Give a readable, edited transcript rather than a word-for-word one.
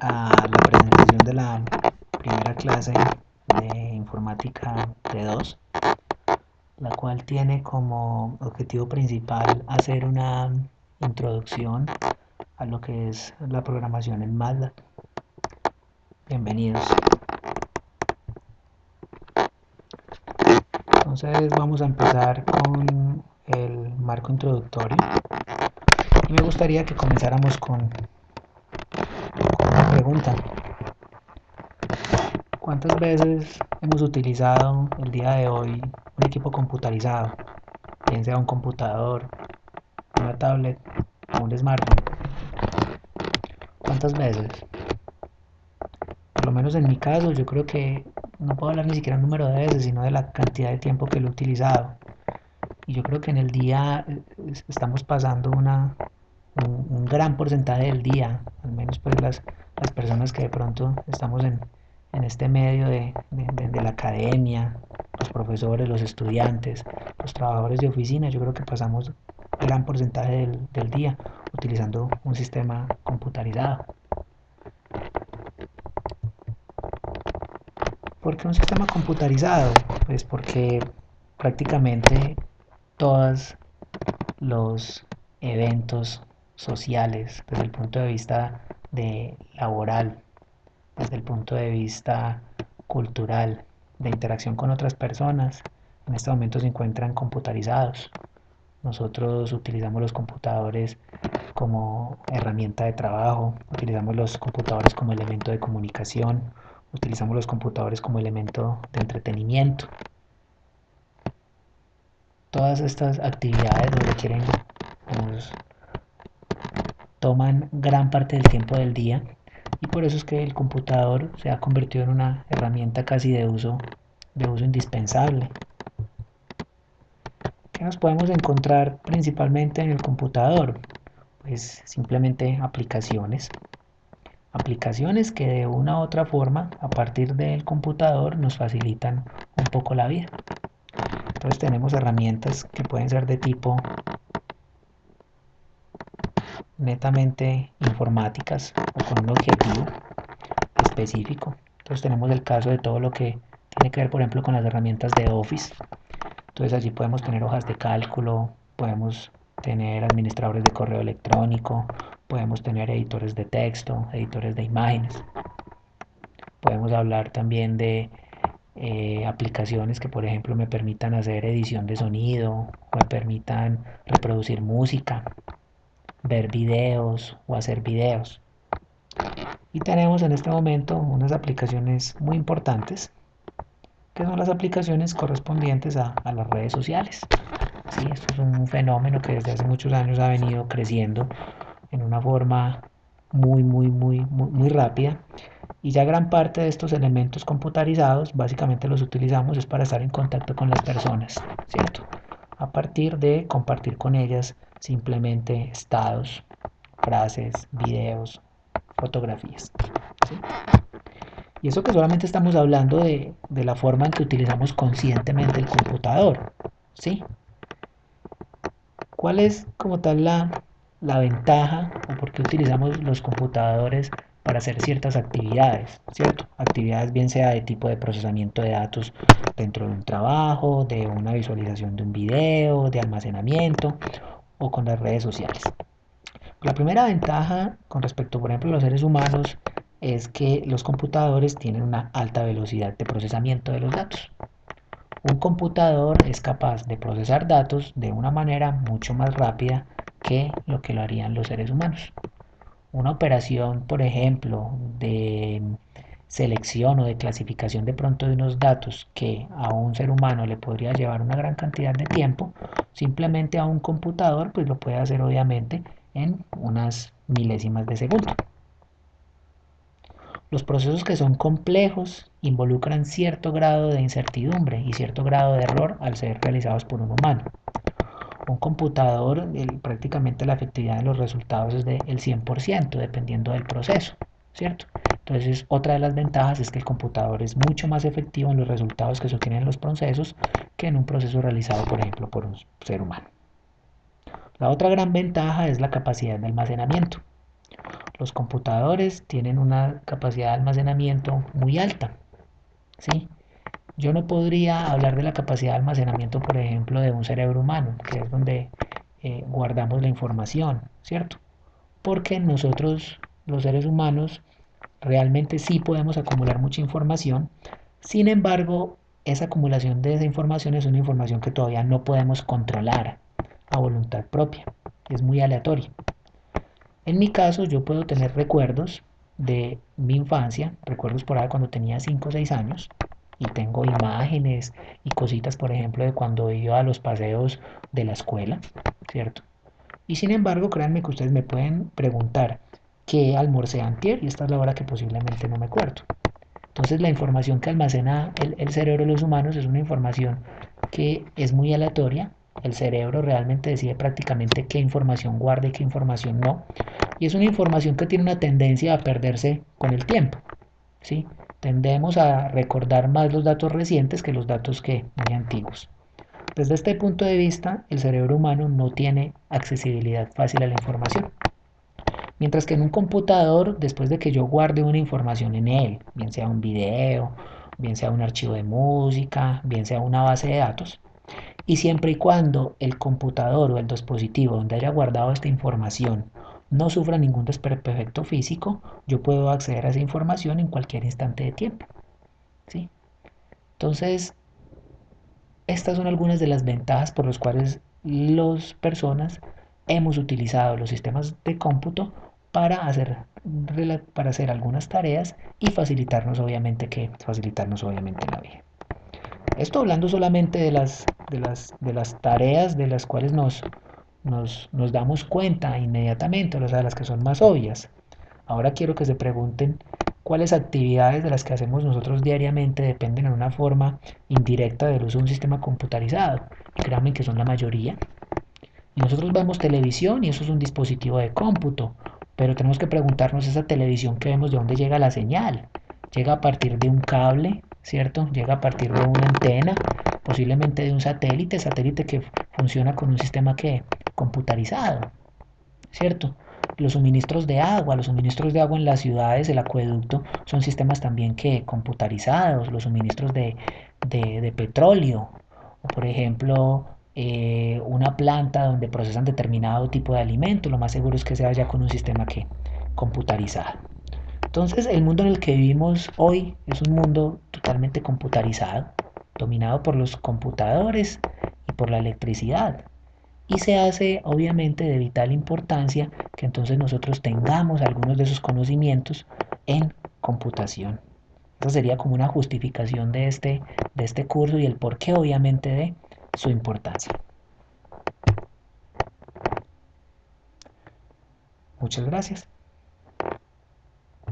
a la presentación de la primera clase de informática de 2, la cual tiene como objetivo principal hacer una introducción a lo que es la programación en MATLAB. Bienvenidos. Entonces vamos a empezar con el marco introductorio y me gustaría que comenzáramos con una pregunta. ¿Cuántas veces hemos utilizado el día de hoy un equipo computarizado? Bien sea un computador, una tablet o un smartphone. ¿Cuántas veces? Por lo menos en mi caso, yo creo que no puedo hablar ni siquiera un número de veces, sino de la cantidad de tiempo que lo he utilizado. Y yo creo que en el día estamos pasando un gran porcentaje del día, al menos pues las personas que de pronto estamos en este medio de la academia, los profesores, los estudiantes, los trabajadores de oficina, yo creo que pasamos gran porcentaje del día utilizando un sistema computarizado. ¿Por qué un sistema computarizado? Pues porque prácticamente todos los eventos sociales desde el punto de vista de laboral, desde el punto de vista cultural, de interacción con otras personas, en este momento se encuentran computarizados. Nosotros utilizamos los computadores como herramienta de trabajo, utilizamos los computadores como elemento de comunicación, utilizamos los computadores como elemento de entretenimiento. Todas estas actividades nos requieren, nos toman gran parte del tiempo del día y por eso es que el computador se ha convertido en una herramienta casi de uso indispensable. ¿Qué nos podemos encontrar principalmente en el computador? Pues simplemente aplicaciones que de una u otra forma a partir del computador nos facilitan un poco la vida. Entonces tenemos herramientas que pueden ser de tipo netamente informáticas o con un objetivo específico. Entonces tenemos el caso de todo lo que tiene que ver, por ejemplo, con las herramientas de Office. Entonces allí podemos tener hojas de cálculo, podemos tener administradores de correo electrónico, podemos tener editores de texto, editores de imágenes. Podemos hablar también de aplicaciones que, por ejemplo, me permitan hacer edición de sonido, o me permitan reproducir música, ver videos o hacer videos. Y tenemos en este momento unas aplicaciones muy importantes, que son las aplicaciones correspondientes a las redes sociales. Sí, esto es un fenómeno que desde hace muchos años ha venido creciendo en una forma muy rápida. Y ya gran parte de estos elementos computarizados básicamente los utilizamos es para estar en contacto con las personas, ¿cierto? A partir de compartir con ellas simplemente estados, frases, videos, fotografías. ¿Sí? Y eso que solamente estamos hablando de la forma en que utilizamos conscientemente el computador. ¿Sí? ¿Cuál es como tal la ventaja o por qué utilizamos los computadores para hacer ciertas actividades? ¿Cierto? Actividades bien sea de tipo de procesamiento de datos dentro de un trabajo, de una visualización de un video, de almacenamiento o con las redes sociales. La primera ventaja con respecto, por ejemplo, a los seres humanos es que los computadores tienen una alta velocidad de procesamiento de los datos. Un computador es capaz de procesar datos de una manera mucho más rápida que lo que lo harían los seres humanos. Una operación, por ejemplo, de selección o de clasificación de pronto de unos datos que a un ser humano le podría llevar una gran cantidad de tiempo, simplemente a un computador pues lo puede hacer obviamente en unas milésimas de segundo. Los procesos que son complejos involucran cierto grado de incertidumbre y cierto grado de error al ser realizados por un humano. Un computador, prácticamente la efectividad de los resultados es del 100%, dependiendo del proceso, ¿cierto? Entonces, otra de las ventajas es que el computador es mucho más efectivo en los resultados que se obtienen en los procesos que en un proceso realizado, por ejemplo, por un ser humano. La otra gran ventaja es la capacidad de almacenamiento. los computadores tienen una capacidad de almacenamiento muy alta, ¿sí? Yo no podría hablar de la capacidad de almacenamiento, por ejemplo, de un cerebro humano, que es donde guardamos la información, ¿cierto? Porque nosotros, los seres humanos, realmente sí podemos acumular mucha información. Sin embargo, esa acumulación de esa información es una información que todavía no podemos controlar a voluntad propia. Es muy aleatoria. En mi caso, yo puedo tener recuerdos de mi infancia, recuerdos por ahí cuando tenía 5 o 6 años, y tengo imágenes y cositas, por ejemplo, de cuando iba a los paseos de la escuela, ¿cierto? Y sin embargo, créanme que ustedes me pueden preguntar qué almorcé antier y esta es la hora que posiblemente no me acuerdo. Entonces la información que almacena el cerebro de los humanos es una información que es muy aleatoria. El cerebro realmente decide prácticamente qué información guarda y qué información no. Y es una información que tiene una tendencia a perderse con el tiempo, ¿sí? Tendemos a recordar más los datos recientes que los datos que muy antiguos. Desde este punto de vista, el cerebro humano no tiene accesibilidad fácil a la información. Mientras que en un computador, después de que yo guarde una información en él, bien sea un video, bien sea un archivo de música, bien sea una base de datos, y siempre y cuando el computador o el dispositivo donde haya guardado esta información no sufra ningún desperfecto físico, yo puedo acceder a esa información en cualquier instante de tiempo, ¿sí? Entonces, estas son algunas de las ventajas por las cuales las personas hemos utilizado los sistemas de cómputo para hacer, para hacer algunas tareas y facilitarnos obviamente la vida. Esto hablando solamente de las tareas de las cuales nos damos cuenta inmediatamente, o sea, las que son más obvias. Ahora quiero que se pregunten cuáles actividades de las que hacemos nosotros diariamente dependen en una forma indirecta del uso de un sistema computarizado. Y créanme que son la mayoría. Y nosotros vemos televisión y eso es un dispositivo de cómputo, pero tenemos que preguntarnos esa televisión que vemos de dónde llega la señal. Llega a partir de un cable, ¿cierto? Llega a partir de una antena, posiblemente de un satélite que funciona con un sistema que computarizado, ¿cierto? Los suministros de agua en las ciudades, el acueducto, son sistemas también que computarizados, los suministros de petróleo, o por ejemplo, una planta donde procesan determinado tipo de alimento, lo más seguro es que sea ya con un sistema que computarizado. Entonces, el mundo en el que vivimos hoy es un mundo totalmente computarizado, dominado por los computadores y por la electricidad. Y se hace obviamente de vital importancia que entonces nosotros tengamos algunos de esos conocimientos en computación. Esa sería como una justificación de este curso y el porqué obviamente de su importancia. Muchas gracias.